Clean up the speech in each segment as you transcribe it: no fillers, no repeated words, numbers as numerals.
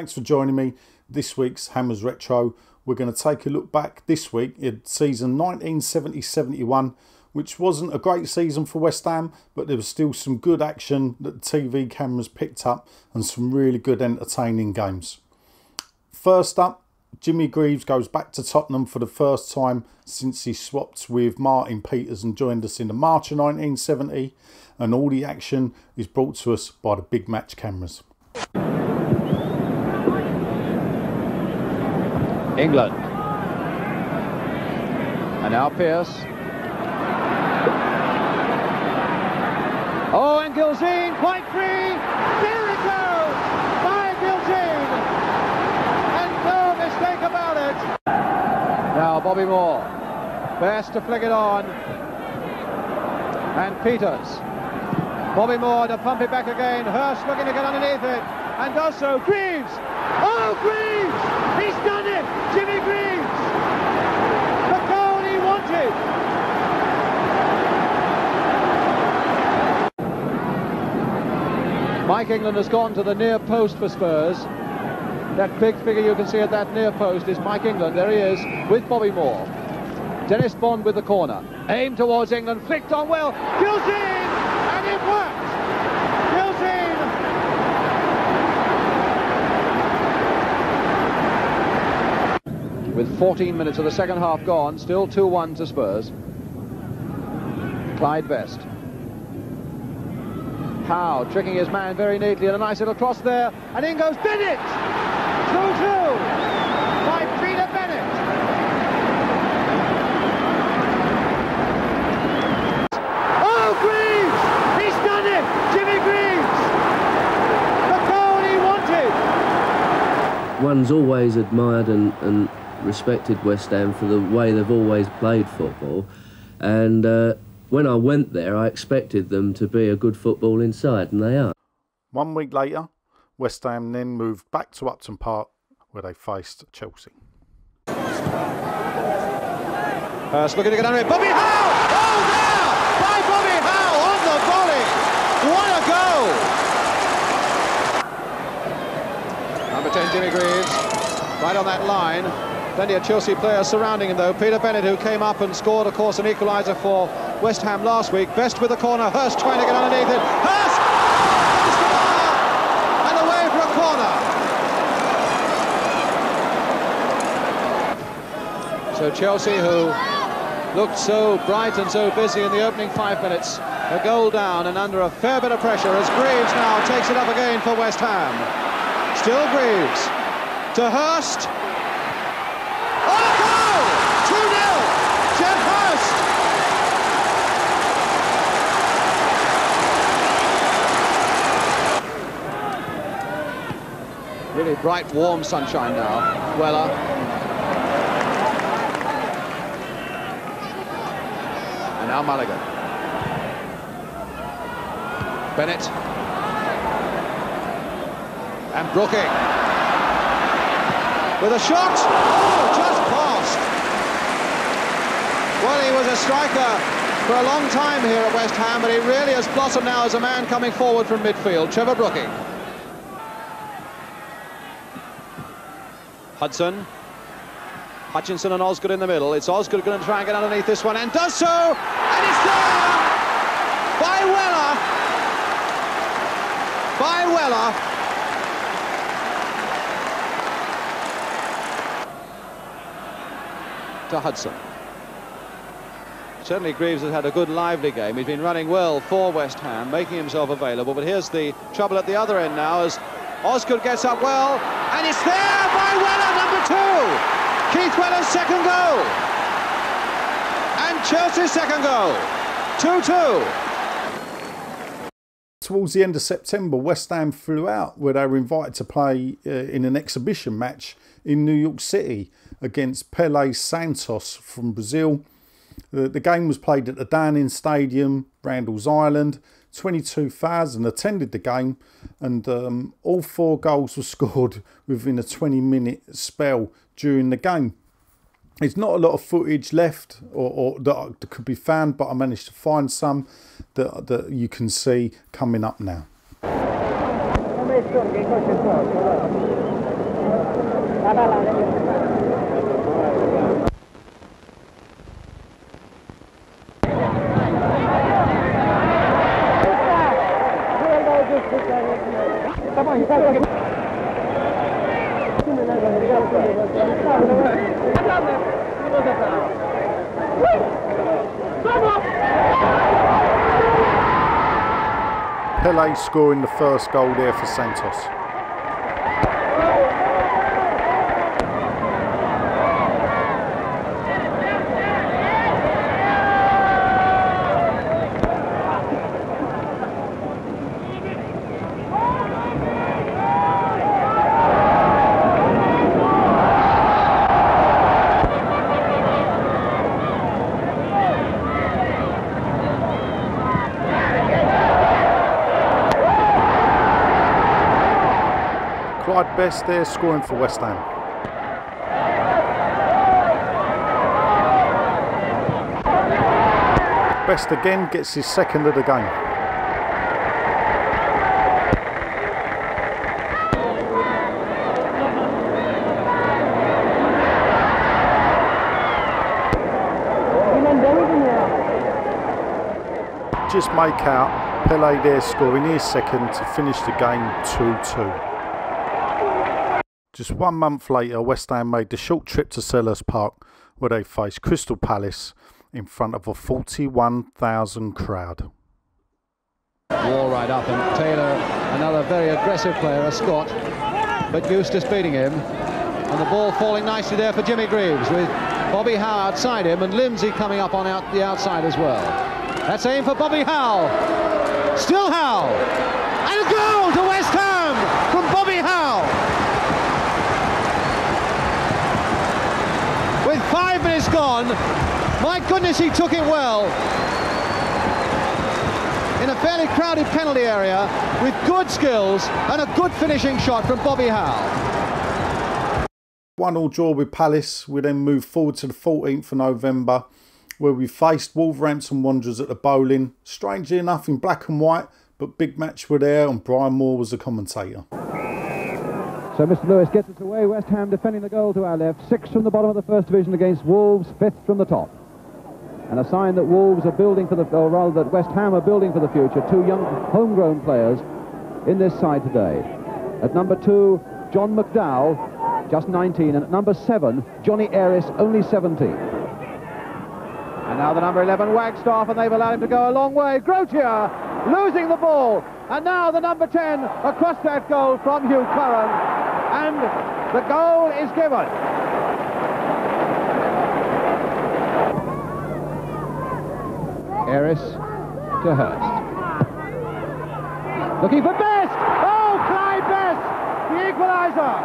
Thanks for joining me this week's Hammers Retro. We're going to take a look back this week at season 1970-71, which wasn't a great season for West Ham, but there was still some good action that the TV cameras picked up and some really good entertaining games. First up, Jimmy Greaves goes back to Tottenham for the first time since he swapped with Martin Peters and joined us in the March of 1970, and all the action is brought to us by the Big Match cameras. England. And now Pearce. Oh, and Gilzean quite free. There it goes by Gilzean. And no mistake about it. Now Bobby Moore. Best to flick it on. And Peters. Bobby Moore to pump it back again. Hurst looking to get underneath it. And does so. Greaves. Oh, Greaves! He's done it! Jimmy Greaves! The goal he wanted! Mike England has gone to the near post for Spurs. That big figure you can see at that near post is Mike England. There he is with Bobby Moore. Dennis Bond with the corner. Aim towards England, flicked on well. Gilzean! And it worked! Gilzean! With 14 minutes of the second half gone, still 2-1 to Spurs. Clyde Best. Howe tricking his man very neatly, and a nice little cross there, and in goes Bennett! 2-2 by Peter Bennett. Oh, Greaves! He's done it! Jimmy Greaves! The goal he wanted! One's always admired and respected West Ham for the way they've always played football, and when I went there I expected them to be a good footballing side, and they are. 1 week later, West Ham then moved back to Upton Park where they faced Chelsea. Hurst looking to get under it. Bobby Howe! Oh, there! By Bobby Howe on the volley! What a goal! Number 10, Jimmy Greaves, right on that line. Plenty of Chelsea players surrounding him, though. Peter Bennett, who came up and scored, of course, an equaliser for West Ham last week. Best with the corner. Hurst trying to get underneath it. Hurst! Hits the bar! And away for a corner. So Chelsea, who looked so bright and so busy in the opening 5 minutes, a goal down and under a fair bit of pressure as Greaves now takes it up again for West Ham. Still Greaves. To Hurst. Really bright, warm sunshine now. Weller. And now Mulligan. Bennett. And Brooking. With a shot. Oh, just past. Well, he was a striker for a long time here at West Ham, but he really has blossomed now as a man coming forward from midfield. Trevor Brooking. Hudson, Hutchinson and Osgood in the middle. It's Osgood going to try and get underneath this one, and does so, and it's there by Weller. By Weller. To Hudson. Certainly Greaves has had a good lively game. He's been running well for West Ham, making himself available, but here's the trouble at the other end now as Osgood gets up well, and it's there by Weller, number 2. Keith Weller's second goal. And Chelsea's second goal. 2-2. Towards the end of September, West Ham flew out where they were invited to play in an exhibition match in New York City against Pelé Santos from Brazil. The game was played at the Downing Stadium, Randall's Island. 22,000 attended the game, and all 4 goals were scored within a 20-minute spell during the game. There's not a lot of footage left or that could be found, but I managed to find some that you can see coming up now. Pele scoring the first goal there for Santos. Best there scoring for West Ham. Best again gets his second of the game. Just make out Pele there scoring his second to finish the game 2-2. Just 1 month later, West Ham made the short trip to Selhurst Park, where they faced Crystal Palace in front of a 41,000 crowd. Wall right up, and Taylor, another very aggressive player, a Scot, but Eustace beating him, and the ball falling nicely there for Jimmy Greaves, with Bobby Howe outside him and Lindsay coming up on the outside as well. That's aim for Bobby Howe. Still Howe, and a goal to West Ham from Bobby Howe. With 5 minutes gone, my goodness, he took it well. In a fairly crowded penalty area, with good skills and a good finishing shot from Bobby Howe. 1-1 draw with Palace. We then moved forward to the 14th of November, where we faced Wolverhampton Wanderers at the Bowling. Strangely enough, in black and white, but big match were there, and Brian Moore was the commentator. So Mr. Lewis gets us away. West Ham defending the goal to our left. 6 from the bottom of the first division against Wolves, 5th from the top. And a sign that Wolves are building for the, or rather that West Ham are building for the future. 2 young homegrown players in this side today. At number 2, John McDowell, just 19, and at number 7, Johnny Aris, only 17. And now the number 11, Wagstaff, and they've allowed him to go a long way. Grotier losing the ball, and now the number 10 across that goal from Hugh Curran, and the goal is given. Aris to Hurst. Looking for Best! Oh, Clyde Best! The equaliser!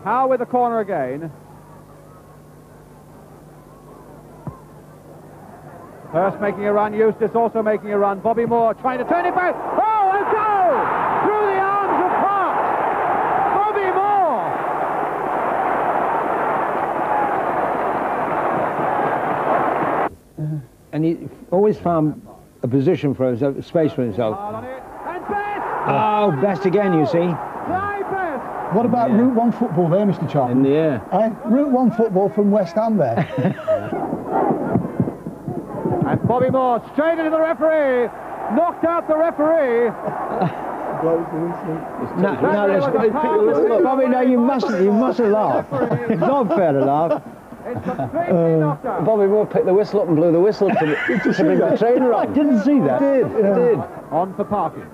Howe with the corner again. Hurst making a run, Eustace also making a run. Bobby Moore trying to turn it back. Oh, a goal! Through the arms of Parks! Bobby Moore! And he always found a position for himself, a space for himself. And Best! Oh, Best again, you see. Clyde Best! What about Route 1 football there, Mr. Charlton? In the air. Route 1 football from West Ham there. And Bobby Moore straight into the referee, knocked out the referee. Bobby, no, you mustn't laugh. It's not fair to laugh. It's completely knocked out. Bobby Moore picked the whistle up and blew the whistle to bring the train around. I didn't see that. Did. On for Parkin.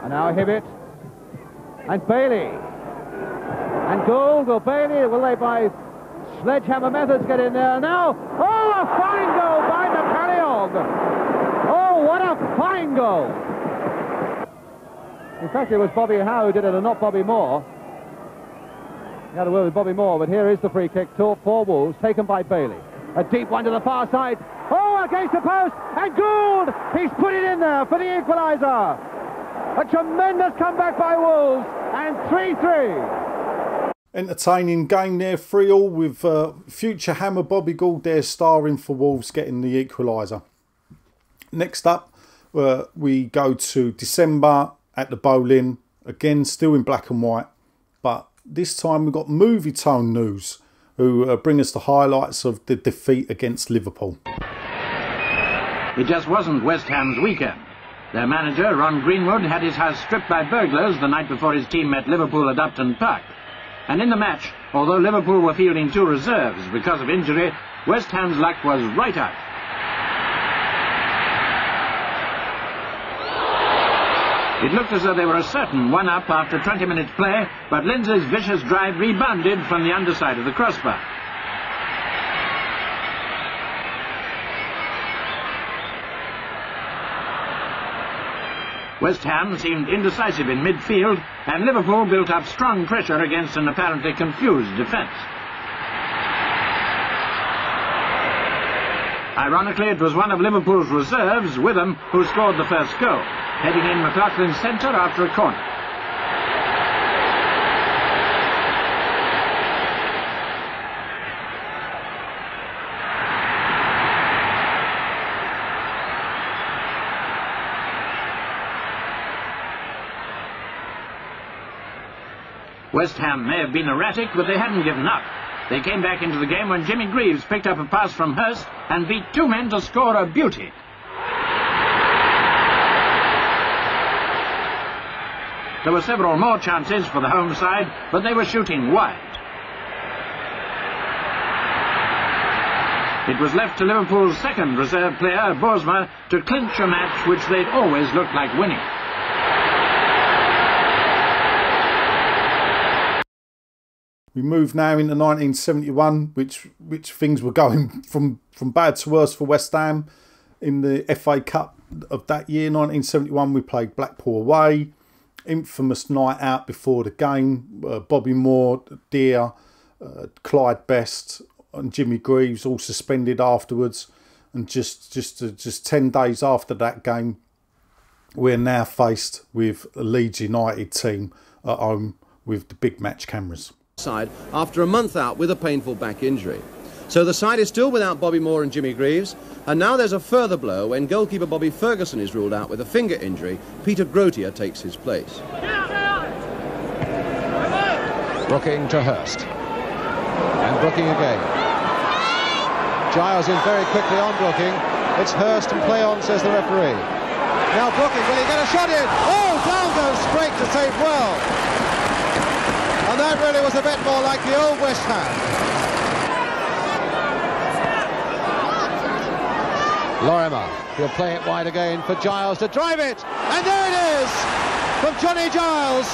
And now Hibbett. And Bailey. And Gould or Bailey, will they by sledgehammer methods get in there now? Oh, a fine goal by McCalliog! Oh, what a fine goal! In fact, it was Bobby Howe who did it and not Bobby Moore. He had a word with Bobby Moore, but here is the free kick for Wolves, taken by Bailey. A deep one to the far side. Oh, against the post, and Gould! He's put it in there for the equaliser. A tremendous comeback by Wolves, and 3-3. Entertaining game there, 3-3 with future Hammer Bobby Gould there starring for Wolves getting the equaliser. Next up, we go to December at the Bowling, again still in black and white, but this time we've got movie tone news who bring us the highlights of the defeat against Liverpool. It just wasn't West Ham's weekend. Their manager, Ron Greenwood, had his house stripped by burglars the night before his team met Liverpool at Upton Park. And in the match, although Liverpool were fielding 2 reserves because of injury, West Ham's luck was right out. It looked as though they were a certain 1-up after 20 minutes play, but Lindsay's vicious drive rebounded from the underside of the crossbar. West Ham seemed indecisive in midfield, and Liverpool built up strong pressure against an apparently confused defence. Ironically, it was one of Liverpool's reserves, Witham, who scored the first goal, heading in McLaughlin's centre after a corner. West Ham may have been erratic, but they hadn't given up. They came back into the game when Jimmy Greaves picked up a pass from Hurst and beat 2 men to score a beauty. There were several more chances for the home side, but they were shooting wide. It was left to Liverpool's second reserve player, Bosma, to clinch a match which they'd always looked like winning. We move now into 1971, which things were going from bad to worse for West Ham. In the FA Cup of that year, 1971, we played Blackpool away. Infamous night out before the game. Bobby Moore, Deere, Clyde Best and Jimmy Greaves all suspended afterwards. And just 10 days after that game, we're now faced with a Leeds United team at home with the big match cameras. Side after a month out with a painful back injury. So the side is still without Bobby Moore and Jimmy Greaves, and now there's a further blow when goalkeeper Bobby Ferguson is ruled out with a finger injury. Peter Grotier takes his place. Brooking to Hurst. And Brooking again. Giles in very quickly on Brooking. It's Hurst and play on, says the referee. Now Brooking, will he get a shot in? Oh, down goes Sprake to save well. And that really was a bit more like the old West Ham. Lorimer, he'll play it wide again for Giles to drive it. And there it is, from Johnny Giles.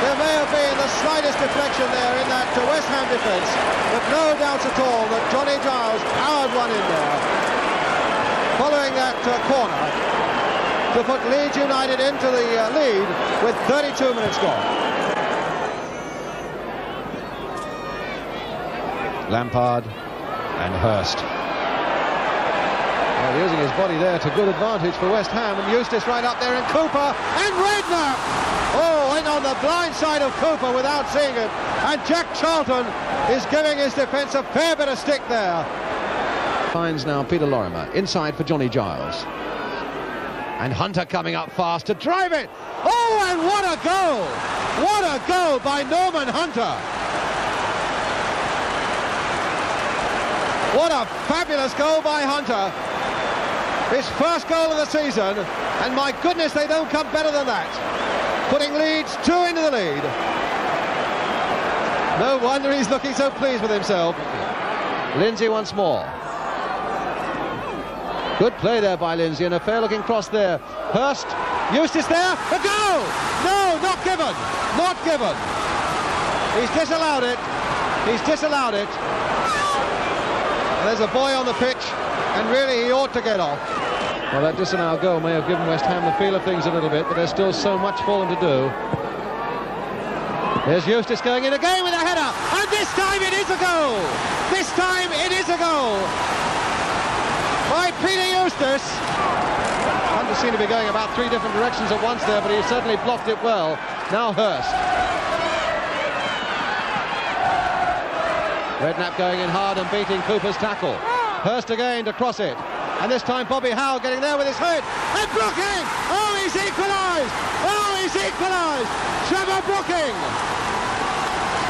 There may have been the slightest deflection there in that West Ham defence, but no doubt at all that Johnny Giles powered one in there, following that corner, to put Leeds United into the lead with 32 minutes gone. Lampard and Hurst. Well, using his body there to good advantage for West Ham, and Eustace right up there, and Cooper and Redknapp. Oh, in on the blind side of Cooper without seeing it, and Jack Charlton is giving his defence a fair bit of stick there. Finds now Peter Lorimer inside for Johnny Giles, and Hunter coming up fast to drive it. Oh, and what a goal! What a goal by Norman Hunter! What a fabulous goal by Hunter. His first goal of the season, and my goodness, they don't come better than that. Putting Leeds 2 into the lead. No wonder he's looking so pleased with himself. Lindsay once more. Good play there by Lindsay, and a fair-looking cross there. Hurst, Eustace there, a goal! No, not given, not given. He's disallowed it, he's disallowed it. There's a boy on the pitch, and really he ought to get off. Well, that disallowed goal may have given West Ham the feel of things a little bit, but there's still so much for them to do. There's Eustace going in again with a header, and this time it is a goal! This time it is a goal! By Peter Eustace. Hunter seemed to be going about 3 different directions at once there, but he certainly blocked it well. Now Hurst. Redknapp going in hard and beating Cooper's tackle. Hurst again to cross it. And this time Bobby Howe getting there with his head. And Brooking! Oh, he's equalised! Oh, he's equalised! Trevor Brooking!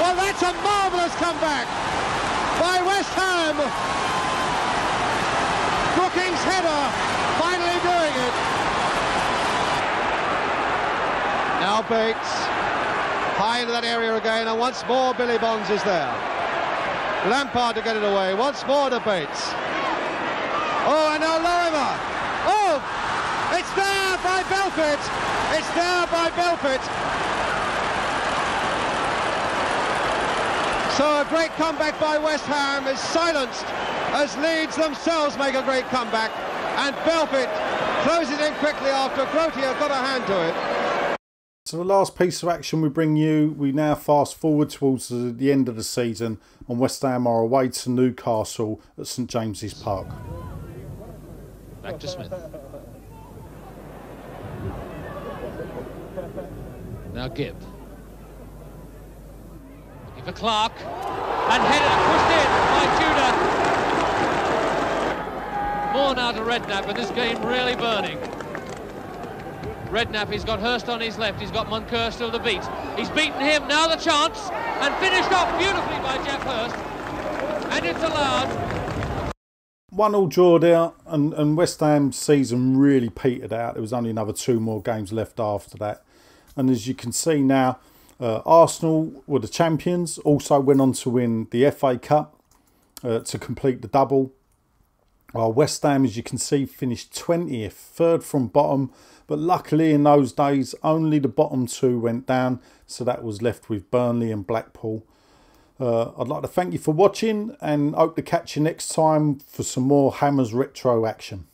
Well, that's a marvellous comeback by West Ham. Brooking's header finally doing it. Now Bates, high into that area again, and once more Billy Bonds is there. Lampard to get it away, once more to Bates. Oh, and now Lorimer. Oh, it's there by Belfort. It's there by Belfort. So a great comeback by West Ham is silenced as Leeds themselves make a great comeback, and Belfort closes in quickly after Grotia got a hand to it. So the last piece of action we bring you, we now fast forward towards the end of the season, and West Ham are away to Newcastle at St James's Park. Back to Smith. Now Gibb. Looking for Clark. And headed and pushed in by Tudor. More now to Redknapp, and this game really burning. Redknapp, he's got Hurst on his left, he's got Moncur still to beat. He's beaten him, now the chance, and finished off beautifully by Jeff Hurst. And it's allowed. 1-1 draw there, and West Ham's season really petered out. There was only another 2 more games left after that. And as you can see now, Arsenal were the champions, also went on to win the FA Cup to complete the double. While West Ham, as you can see, finished 20th, third from bottom. But luckily in those days, only the bottom 2 went down. So that was left with Burnley and Blackpool. I'd like to thank you for watching and hope to catch you next time for some more Hammers Retro action.